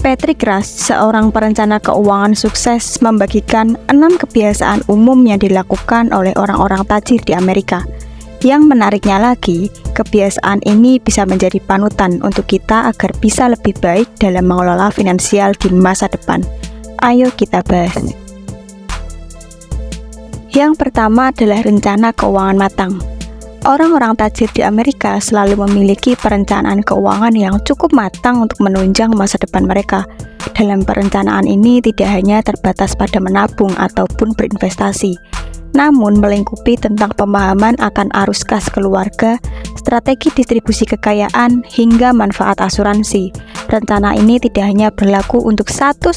Patrick Ras, seorang perencana keuangan sukses, membagikan 6 kebiasaan umum yang dilakukan oleh orang-orang tajir di Amerika. Yang menariknya lagi, kebiasaan ini bisa menjadi panutan untuk kita agar bisa lebih baik dalam mengelola finansial di masa depan. Ayo kita bahas. Yang pertama adalah rencana keuangan matang. Orang-orang tajir di Amerika selalu memiliki perencanaan keuangan yang cukup matang untuk menunjang masa depan mereka. Dalam perencanaan ini tidak hanya terbatas pada menabung ataupun berinvestasi, namun melingkupi tentang pemahaman akan arus kas keluarga, strategi distribusi kekayaan, hingga manfaat asuransi. Rencana ini tidak hanya berlaku untuk 1-2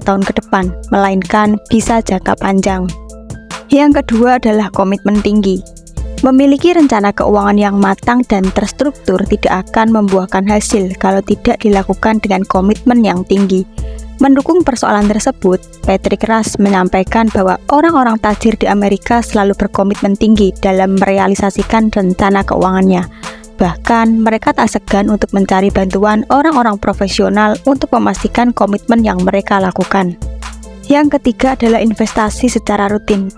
tahun ke depan, melainkan bisa jangka panjang. Yang kedua adalah komitmen tinggi. Memiliki rencana keuangan yang matang dan terstruktur tidak akan membuahkan hasil kalau tidak dilakukan dengan komitmen yang tinggi. Mendukung persoalan tersebut, Patrick Ras menyampaikan bahwa orang-orang tajir di Amerika selalu berkomitmen tinggi dalam merealisasikan rencana keuangannya. Bahkan, mereka tak segan untuk mencari bantuan orang-orang profesional untuk memastikan komitmen yang mereka lakukan. Yang ketiga adalah investasi secara rutin.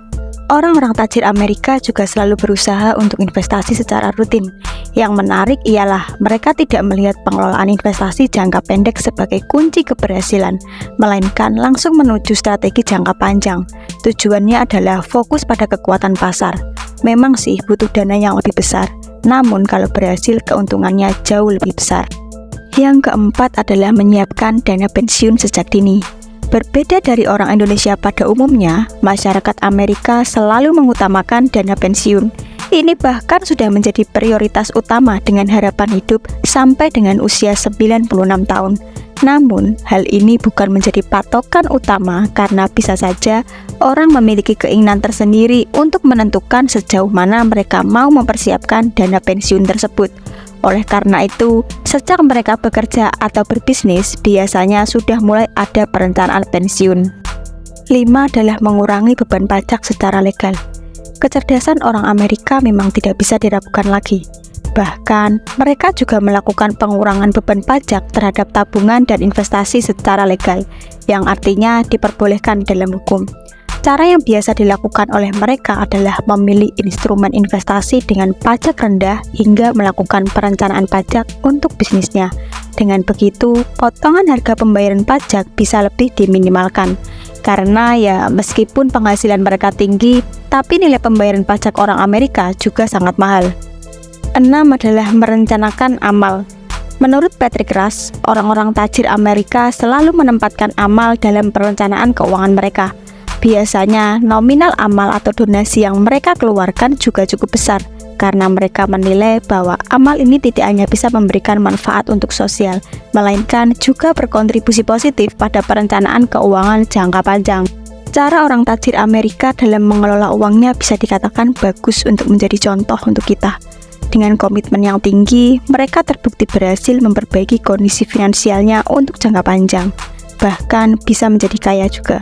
Orang-orang tajir Amerika juga selalu berusaha untuk investasi secara rutin. Yang menarik ialah mereka tidak melihat pengelolaan investasi jangka pendek sebagai kunci keberhasilan, melainkan langsung menuju strategi jangka panjang. Tujuannya adalah fokus pada kekuatan pasar. Memang sih butuh dana yang lebih besar, namun kalau berhasil keuntungannya jauh lebih besar. Yang keempat adalah menyiapkan dana pensiun sejak dini. Berbeda dari orang Indonesia pada umumnya, masyarakat Amerika selalu mengutamakan dana pensiun. Ini bahkan sudah menjadi prioritas utama dengan harapan hidup sampai dengan usia 96 tahun. Namun, hal ini bukan menjadi patokan utama karena bisa saja orang memiliki keinginan tersendiri untuk menentukan sejauh mana mereka mau mempersiapkan dana pensiun tersebut. Oleh karena itu, sejak mereka bekerja atau berbisnis, biasanya sudah mulai ada perencanaan pensiun. 5 adalah mengurangi beban pajak secara legal. Kecerdasan orang Amerika memang tidak bisa diragukan lagi. Bahkan, mereka juga melakukan pengurangan beban pajak terhadap tabungan dan investasi secara legal, yang artinya diperbolehkan dalam hukum. Cara yang biasa dilakukan oleh mereka adalah memilih instrumen investasi dengan pajak rendah hingga melakukan perencanaan pajak untuk bisnisnya. Dengan begitu, potongan harga pembayaran pajak bisa lebih diminimalkan. Karena ya meskipun penghasilan mereka tinggi, tapi nilai pembayaran pajak orang Amerika juga sangat mahal. 6 adalah merencanakan amal. Menurut Patrick Ras, orang-orang tajir Amerika selalu menempatkan amal dalam perencanaan keuangan mereka. Biasanya nominal amal atau donasi yang mereka keluarkan juga cukup besar karena mereka menilai bahwa amal ini tidak hanya bisa memberikan manfaat untuk sosial, melainkan juga berkontribusi positif pada perencanaan keuangan jangka panjang. Cara orang tajir Amerika dalam mengelola uangnya bisa dikatakan bagus untuk menjadi contoh untuk kita. Dengan komitmen yang tinggi, mereka terbukti berhasil memperbaiki kondisi finansialnya untuk jangka panjang, bahkan bisa menjadi kaya juga.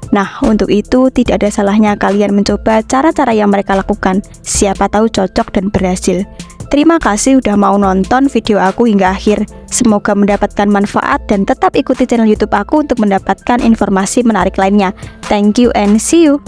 Nah, untuk itu tidak ada salahnya kalian mencoba cara-cara yang mereka lakukan. Siapa tahu cocok dan berhasil. Terima kasih udah mau nonton video aku hingga akhir. Semoga mendapatkan manfaat dan tetap ikuti channel YouTube aku untuk mendapatkan informasi menarik lainnya. Thank you and see you.